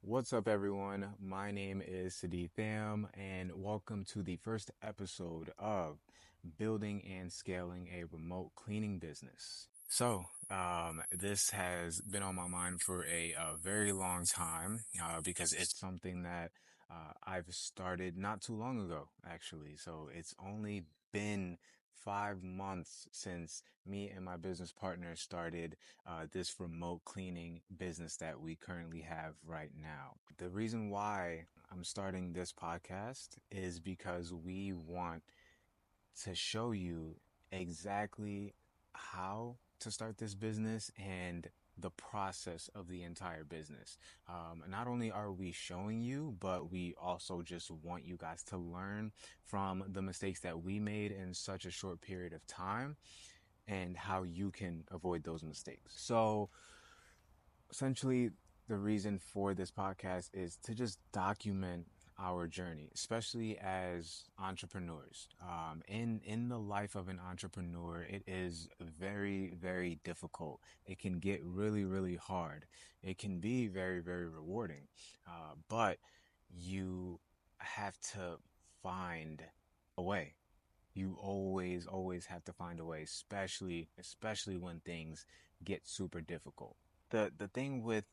What's up, everyone? My name is Sadi Tham, and welcome to the first episode of Building and Scaling a Remote Cleaning Business. This has been on my mind for a very long time because it's something that I've started not too long ago, actually. So, it's only been 5 months since me and my business partner started this remote cleaning business that we currently have right now. The reason why I'm starting this podcast is because we want to show you exactly how to start this business and the process of the entire business. Not only are we showing you, but we also just want you guys to learn from the mistakes that we made in such a short period of time and how you can avoid those mistakes. So, essentially, the reason for this podcast is to just document our journey, especially as entrepreneurs. In the life of an entrepreneur, it is very, very difficult. It can get really, really hard. It can be very, very rewarding, but you have to find a way. You always have to find a way, especially when things get super difficult. The thing with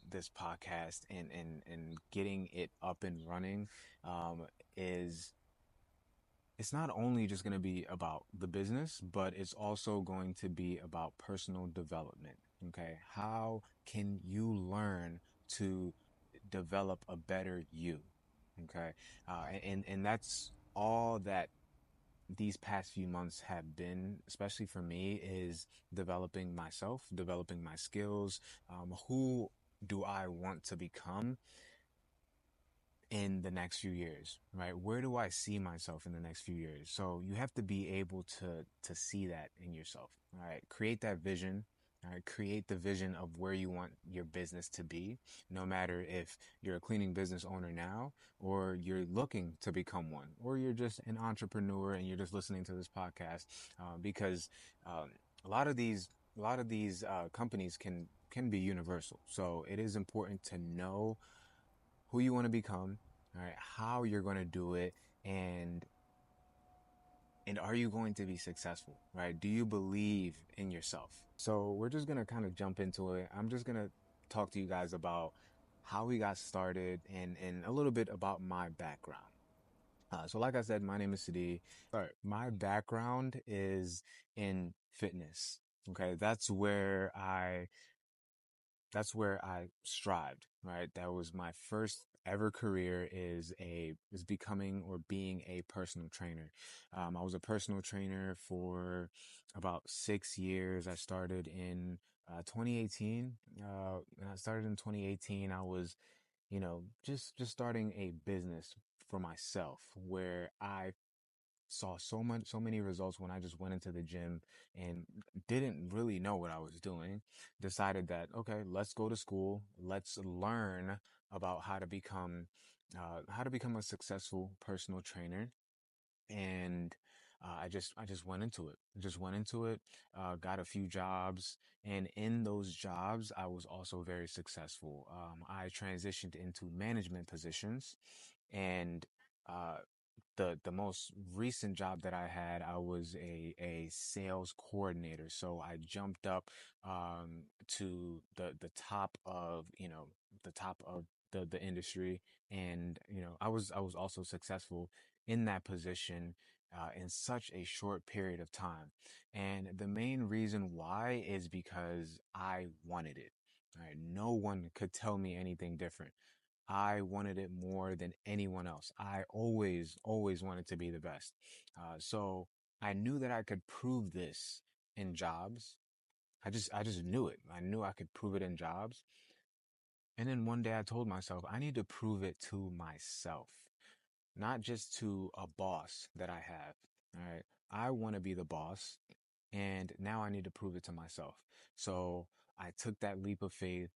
this podcast and getting it up and running um, is it's not only just going to be about the business, but it's also going to be about personal development. Okay, how can you learn to develop a better you? Okay, and that's all that these past few months have been, especially for me, is developing myself, developing my skills. Who do I want to become in the next few years, right? Where do I see myself in the next few years? So you have to be able to see that in yourself, all right? Create that vision. All right, create the vision of where you want your business to be, no matter if you're a cleaning business owner now, or you're looking to become one, or you're just an entrepreneur and you're just listening to this podcast, because um, a lot of these, companies can be universal. So it is important to know who you want to become, all right, how you're going to do it, and are you going to be successful, right? Do you believe in yourself? So we're just going to kind of jump into it. I'm just going to talk to you guys about how we got started and a little bit about my background. So like I said, my name is Sadi. All right, my background is in fitness. Okay, that's where I strived, right? That was my first ever career is becoming or being a personal trainer. I was a personal trainer for about 6 years. I started in 2018. When I started in 2018, I was, just starting a business for myself where I saw so many results when I just went into the gym and didn't really know what I was doing. Decided that, okay, let's go to school. Let's learn about how to become a successful personal trainer. And I just went into it. Just went into it. Got a few jobs, and in those jobs, I was also very successful. I transitioned into management positions, and uh, the most recent job that I had, I was a sales coordinator. So I jumped up to the top of the top of the industry, and I was also successful in that position in such a short period of time. And the main reason why is because I wanted it. Right? No one could tell me anything different. I wanted it more than anyone else. I always wanted to be the best. So I knew that I could prove this in jobs. I just knew it. I knew I could prove it in jobs. And then one day I told myself, I need to prove it to myself, not just to a boss that I have. All right. I want to be the boss, and now I need to prove it to myself. So I took that leap of faith.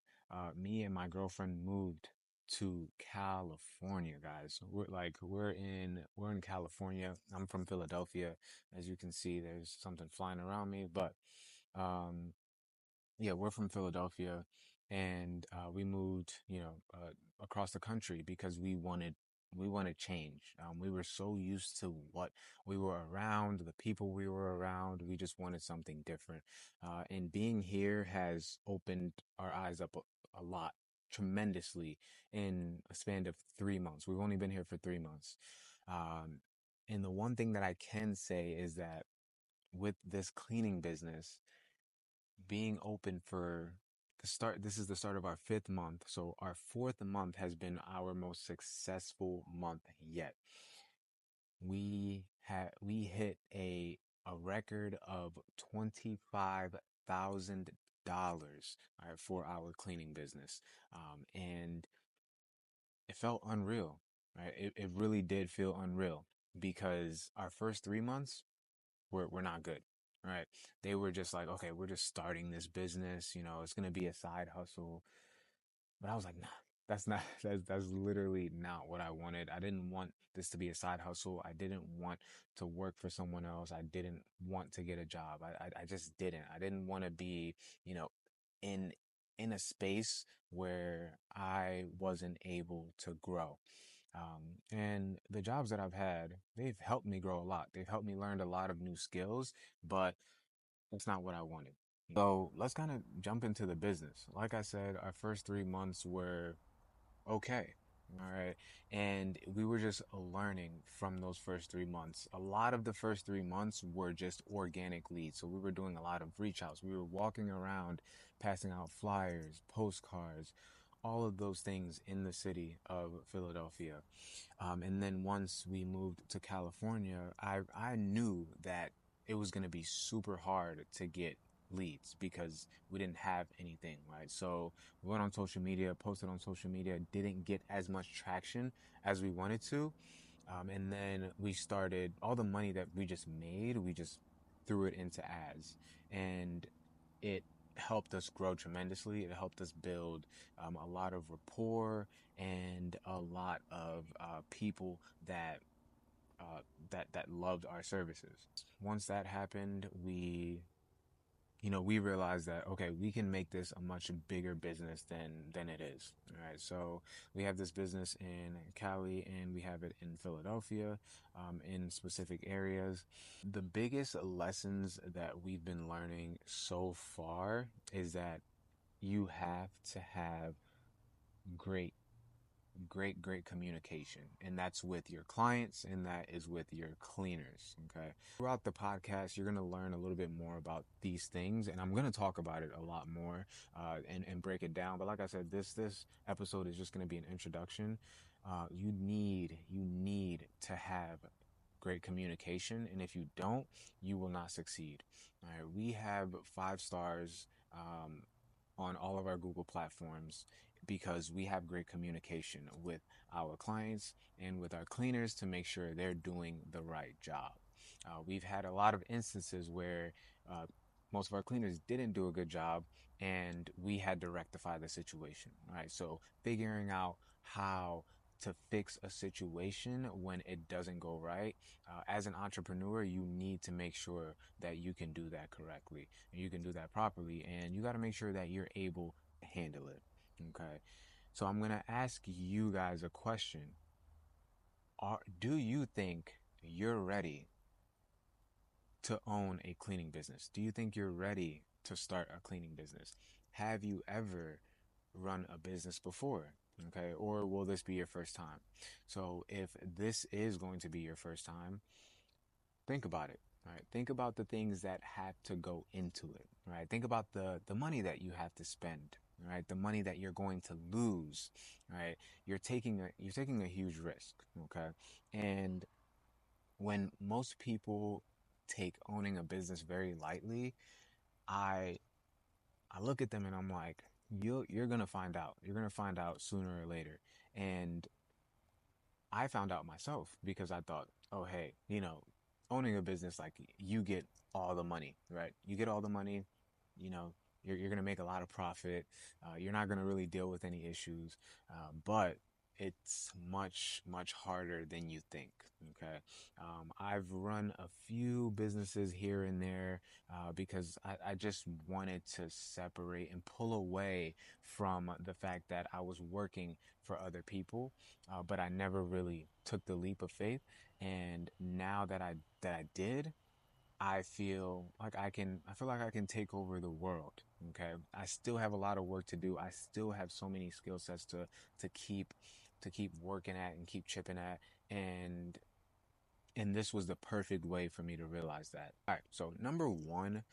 Me and my girlfriend moved to California, guys. We're in California. I'm from Philadelphia. As you can see, there's something flying around me, but um yeah, we're from Philadelphia, and we moved, across the country because we wanted change. We were so used to what we were around, the people we were around. We just wanted something different. And being here has opened our eyes up a lot, tremendously, in a span of 3 months. We've only been here for 3 months. Um, and the one thing that I can say is that with this cleaning business, being open for this is the start of our fifth month. So our fourth month has been our most successful month yet. We hit a record of $25,000, all right, for our cleaning business. And it felt unreal, right? It really did feel unreal because our first 3 months were not good, right? They were just like, okay, we're just starting this business, it's gonna be a side hustle. But I was like, nah, that's not that's literally not what I wanted. I didn't want this to be a side hustle. I didn't want to work for someone else. I didn't want to get a job. I just didn't. I didn't want to be, you know, in in a space where I wasn't able to grow. And the jobs that I've had, they've helped me grow a lot. They've helped me learn a lot of new skills, but that's not what I wanted. So let's kind of jump into the business. Like I said, our first 3 months were okay. All right. And we were just learning from those first 3 months. A lot of the first 3 months were just organic leads. So we were doing a lot of reach outs. We were walking around, passing out flyers, postcards, all of those things in the city of Philadelphia. And then once we moved to California, I knew that it was going to be super hard to get leads because we didn't have anything, right? So we went on social media, posted on social media, didn't get as much traction as we wanted to. And then we started all the money that we just made, we just threw it into ads. And it helped us grow tremendously. It helped us build a lot of rapport and a lot of people that that loved our services. Once that happened, we realized that okay, we can make this a much bigger business than it is. All right, so we have this business in Cali and we have it in Philadelphia, in specific areas. The biggest lessons that we've been learning so far is that you have to have great great communication, and that's with your clients and that is with your cleaners. Okay, throughout the podcast you're going to learn a little bit more about these things, and I'm going to talk about it a lot more, and break it down. But like I said, this episode is just going to be an introduction. You need to have great communication, and if you don't, you will not succeed. All right, we have 5 stars on all of our Google platforms because we have great communication with our clients and with our cleaners to make sure they're doing the right job. We've had a lot of instances where uh, most of our cleaners didn't do a good job and we had to rectify the situation, right? So figuring out how to fix a situation when it doesn't go right. As an entrepreneur, you need to make sure that you can do that correctly and you can do that properly, and you got to make sure that you're able to handle it. Okay. So I'm going to ask you guys a question. Do you think you're ready to own a cleaning business? Do you think you're ready to start a cleaning business? Have you ever run a business before? Okay. Or will this be your first time? So if this is going to be your first time, think about it. Right. Think about the things that have to go into it. Right. Think about the money that you have to spend. Right. The money that you're going to lose. Right. You're taking a huge risk. Okay. And when most people take owning a business very lightly, I I look at them and I'm like, you're gonna find out. You're gonna find out sooner or later. And I found out myself because I thought, oh, hey, owning a business, like you get all the money, right? You get all the money, you know, you're going to make a lot of profit. You're not going to really deal with any issues. But it's much harder than you think. Okay. I've run a few businesses here and there because I just wanted to separate and pull away from the fact that I was working for other people, but I never really took the leap of faith. And now that I did, I feel like I can take over the world. Okay. I still have a lot of work to do. I still have so many skill sets to keep to keep working at and keep chipping at. And and this was the perfect way for me to realize that. All right. So number one,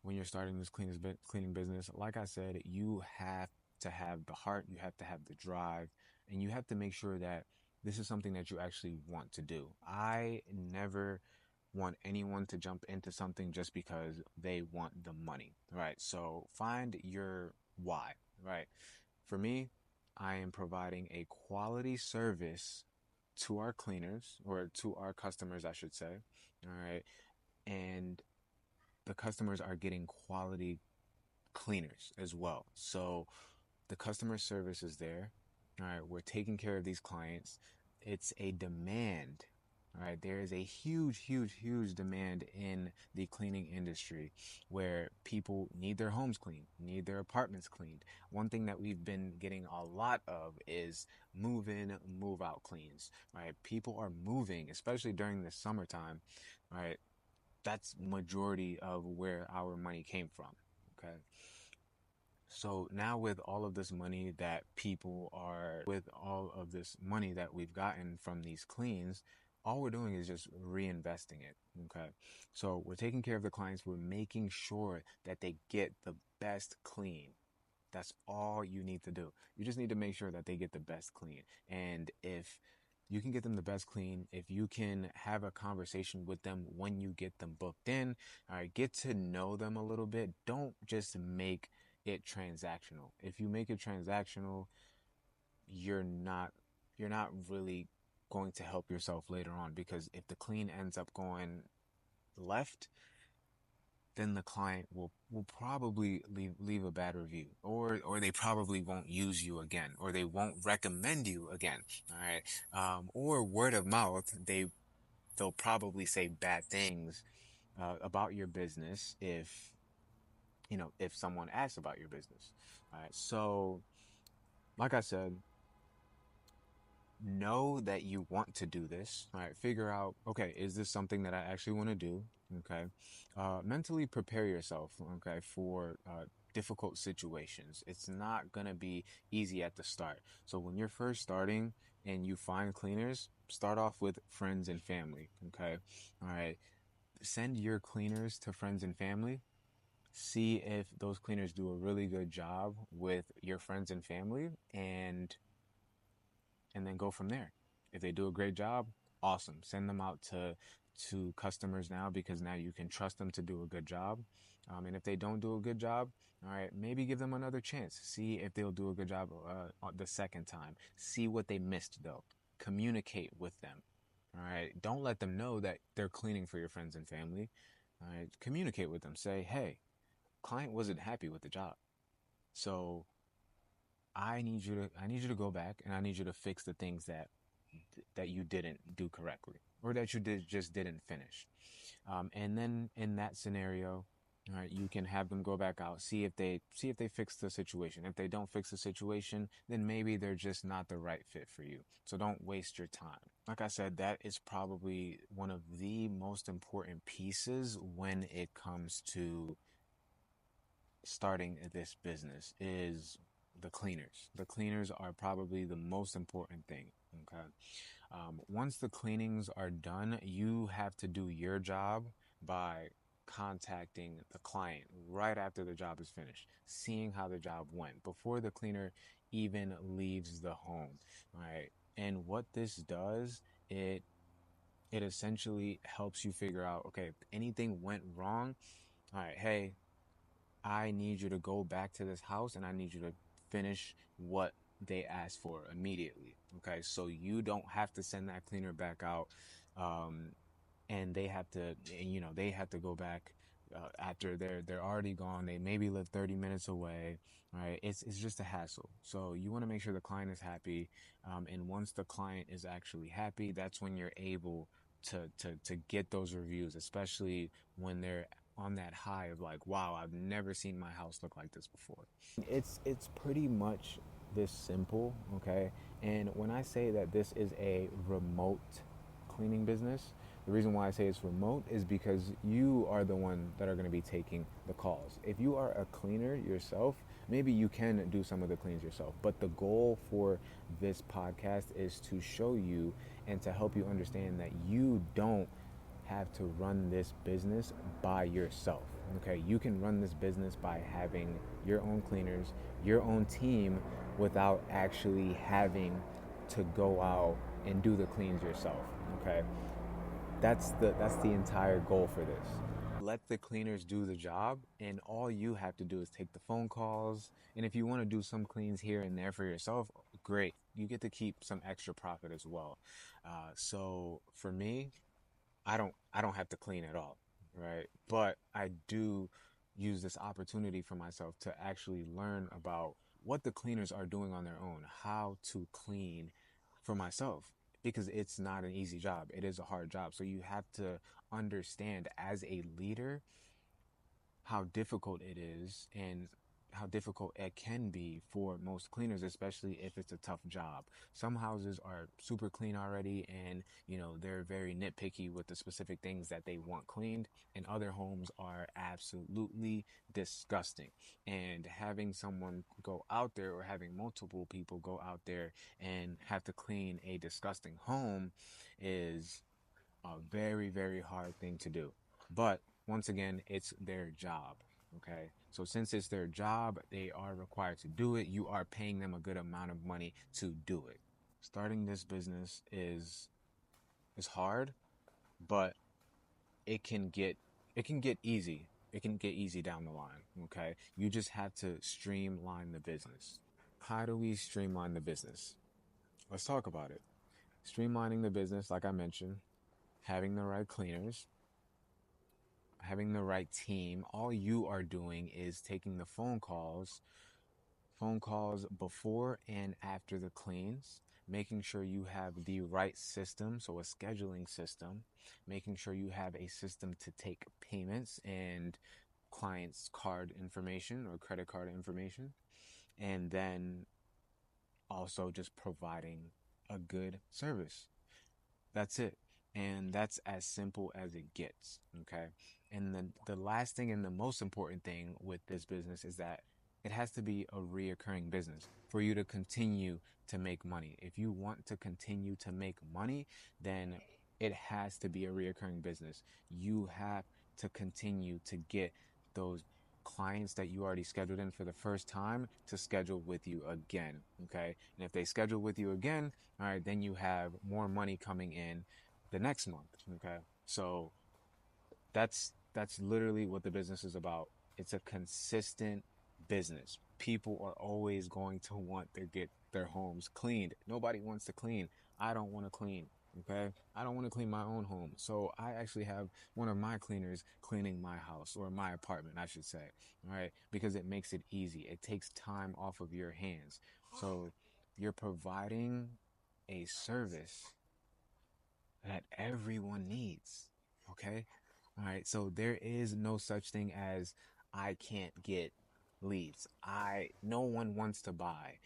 when you're starting this cleaning business, like I said, you have to have the heart, you have to have the drive, and you have to make sure that this is something that you actually want to do. I never want anyone to jump into something just because they want the money, right? So find your why, right? For me, I am providing a quality service to our cleaners or to our customers, I should say. All right. And the customers are getting quality cleaners as well. So the customer service is there. All right, we're taking care of these clients. It's a demand. All right, there is a huge demand in the cleaning industry where people need their homes cleaned, need their apartments cleaned. One thing that we've been getting a lot of is move in, move out cleans. Right, people are moving, especially during the summertime. Right, that's majority of where our money came from. Okay. So now with all of this money that we've gotten from these cleans, all we're doing is just reinvesting it. Okay. So we're taking care of the clients. We're making sure that they get the best clean. That's all you need to do. You just need to make sure that they get the best clean. And if you can get them the best clean, if you can have a conversation with them when you get them booked in, all right, get to know them a little bit. Don't just make it transactional. If you make it transactional, you're not you're not really going to help yourself later on, because if the clean ends up going left, then the client will probably leave a bad review, or they probably won't use you again, or they won't recommend you again. All right. Or word of mouth, they'll probably say bad things about your business if if someone asks about your business. All right. So like I said, know that you want to do this. All right, figure out, okay, is this something that I actually want to do? Okay, mentally prepare yourself, okay, for difficult situations. It's not gonna be easy at the start. So when you're first starting and you find cleaners, start off with friends and family. Okay, all right, send your cleaners to friends and family. See if those cleaners do a really good job with your friends and family, and then go from there. If they do a great job, awesome. Send them out to customers now, because now you can trust them to do a good job. And if they don't do a good job, all right, maybe give them another chance. See if they'll do a good job the second time. See what they missed though. Communicate with them. All right. Don't let them know that they're cleaning for your friends and family. All right. Communicate with them. Say, hey, client wasn't happy with the job. So I need you to go back, and I need you to fix the things that you didn't do correctly, or that you just didn't finish. And then in that scenario, all right, you can have them go back out, see if they fix the situation. If they don't fix the situation, then maybe they're just not the right fit for you. So don't waste your time. Like I said, that is probably one of the most important pieces when it comes to starting this business, is the cleaners. The cleaners are probably the most important thing. Okay. Once the cleanings are done, you have to do your job by contacting the client right after the job is finished, seeing how the job went before the cleaner even leaves the home. All right. And what this does, it essentially helps you figure out, okay, if anything went wrong, all right, hey, I need you to go back to this house, and I need you to finish what they asked for immediately. Okay, so you don't have to send that cleaner back out, and they have to go back after they're already gone. They maybe live 30 minutes away, right? It's just a hassle. So you want to make sure the client is happy, and once the client is actually happy, that's when you're able to get those reviews, especially when they're on that high of like, wow, I've never seen my house look like this before. It's pretty much this simple, okay? And when I say that this is a remote cleaning business, the reason why I say it's remote is because you are the one that are going to be taking the calls. If you are a cleaner yourself, maybe you can do some of the cleans yourself. But the goal for this podcast is to show you and to help you understand that you don't have to run this business by yourself. Okay, you can run this business by having your own cleaners, your own team, without actually having to go out and do the cleans yourself. Okay, that's the entire goal for this. Let the cleaners do the job, and all you have to do is take the phone calls. And if you want to do some cleans here and there for yourself, great. You get to keep some extra profit as well. So for me, I don't have to clean at all, right? But I do use this opportunity for myself to actually learn about what the cleaners are doing on their own, how to clean for myself, because it's not an easy job. It is a hard job. So you have to understand as a leader how difficult it is and how difficult it can be for most cleaners, especially if it's a tough job. Some houses are super clean already, and they're very nitpicky with the specific things that they want cleaned, and other homes are absolutely disgusting. And having someone go out there, or having multiple people go out there and have to clean a disgusting home, is a very, very hard thing to do. But once again, it's their job. Okay. So since it's their job, they are required to do it. You are paying them a good amount of money to do it. Starting this business is hard, but it can get it can get easy. It can get easy down the line. Okay. You just have to streamline the business. How do we streamline the business? Let's talk about it. Streamlining the business, like I mentioned, having the right cleaners, having the right team. All you are doing is taking the phone calls before and after the cleans, making sure you have the right system, so a scheduling system, making sure you have a system to take payments and clients' card information or credit card information, and then also just providing a good service. That's it. And that's as simple as it gets. Okay. And the last thing and the most important thing with this business is that it has to be a reoccurring business for you to continue to make money. If you want to continue to make money, then it has to be a reoccurring business. You have to continue to get those clients that you already scheduled in for the first time to schedule with you again. Okay. And if they schedule with you again, all right, then you have more money coming in the next month. Okay. So that's literally what the business is about. It's a consistent business. People are always going to want to get their homes cleaned. Nobody wants to clean. I don't want to clean. Okay. I don't want to clean my own home. So I actually have one of my cleaners cleaning my house, or my apartment, I should say. All right. Because it makes it easy. It takes time off of your hands. So you're providing a service that everyone needs. Okay. All right. So there is no such thing as I can't get leads. No one wants to buy.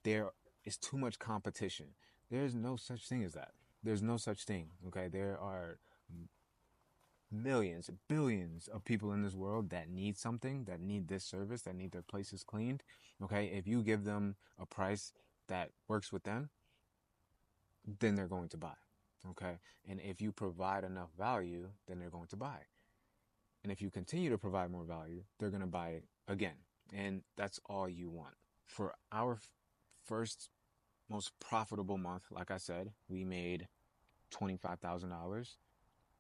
There is too much competition. There's no such thing as that. There's no such thing. Okay. There are millions, billions of people in this world that need something, that need this service, that need their places cleaned. Okay. If you give them a price that works with them, then they're going to buy. Okay. And if you provide enough value, then they're going to buy. And if you continue to provide more value, they're going to buy it again. And that's all you want. For our first most profitable month, like I said, we made $25,000.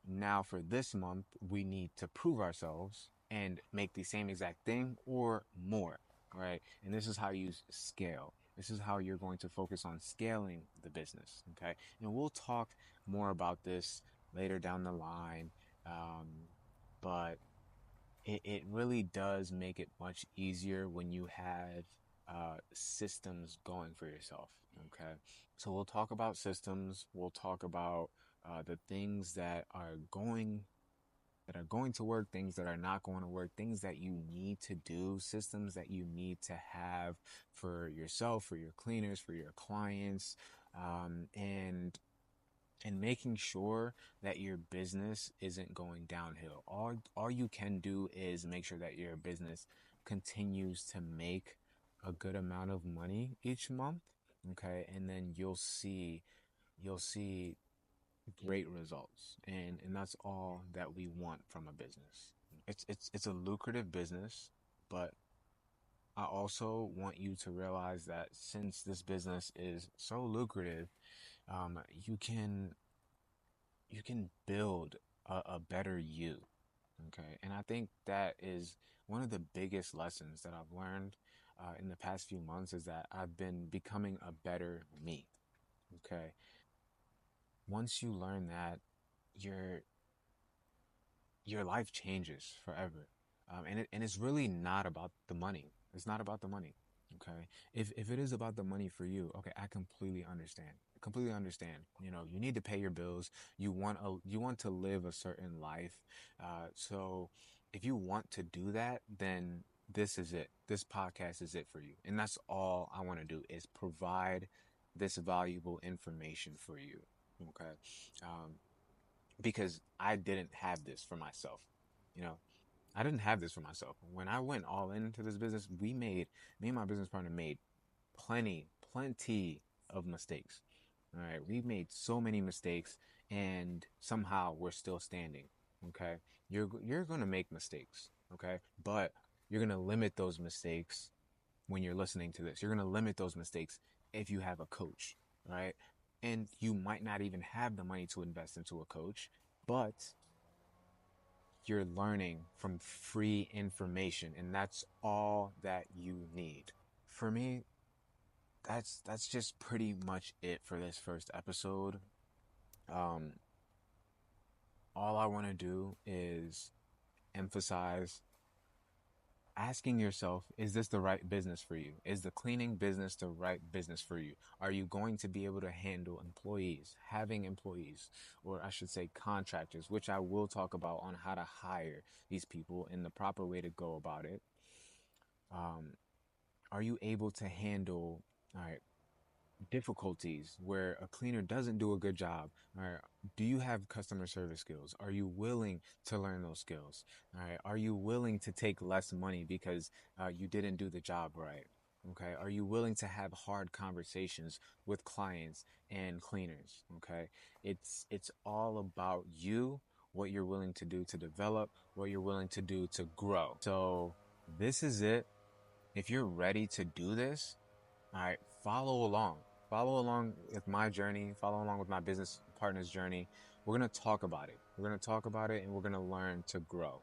Now for this month, we need to prove ourselves and make the same exact thing or more, right? And this is how you scale. This is how you're going to focus on scaling the business, okay? And we'll talk more about this later down the line. But it really does make it much easier when you have systems going for yourself. Okay. So we'll talk about systems. We'll talk about the things that are going to work, things that are not going to work, things that you need to do, systems that you need to have for yourself, for your cleaners, for your clients, and making sure that your business isn't going downhill. All you can do is make sure that your business continues to make a good amount of money each month, okay? And then you'll see great results. And that's all that we want from a business. It's a lucrative business, but I also want you to realize that since this business is so lucrative, um, you can you can build a better you. Okay. And I think that is one of the biggest lessons that I've learned in the past few months is that I've been becoming a better me. Okay. Once you learn that, your your life changes forever. And it's really not about the money. It's not about the money. Okay. If it is about the money for you, okay, I completely understand. Completely understand. You know, you need to pay your bills. You want to live a certain life. So if you want to do that, then this is it. This podcast is it for you. And that's all I want to do is provide this valuable information for you. Okay. Um, because I didn't have this for myself. You know, I didn't have this for myself. When I went all into this business, me and my business partner made plenty of mistakes. All right. We made so many mistakes and somehow we're still standing. Okay. You're going to make mistakes. Okay. But you're going to limit those mistakes when you're listening to this. You're going to limit those mistakes if you have a coach, right? And you might not even have the money to invest into a coach, but you're learning from free information, and that's all that you need. For me, that's just pretty much it for this first episode. Um, all I want to do is emphasize asking yourself, is this the right business for you? Is the cleaning business the right business for you? Are you going to be able to handle employees, having employees, or I should say contractors, which I will talk about on how to hire these people and the proper way to go about it? Um, are you able to handle, all right, difficulties where a cleaner doesn't do a good job? All right, do you have customer service skills? Are you willing to learn those skills? All right, are you willing to take less money because you didn't do the job right? Okay, are you willing to have hard conversations with clients and cleaners? Okay, it's all about you, what you're willing to do to develop, what you're willing to do to grow. So this is it. If you're ready to do this, all right, follow along. Follow along with my journey. Follow along with my business partner's journey. We're going to talk about it. We're going to talk about it and we're going to learn to grow.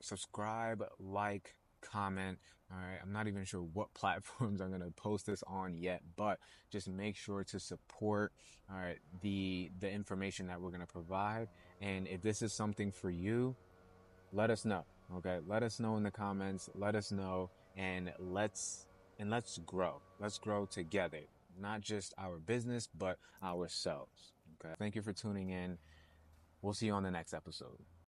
Subscribe, like, comment. All right, I'm not even sure what platforms I'm going to post this on yet, but just make sure to support, all right, the information that we're going to provide. And if this is something for you, let us know. Okay, let us know in the comments. Let us know, and let's grow. Let's grow together, not just our business, but ourselves. Okay, thank you for tuning in. We'll see you on the next episode.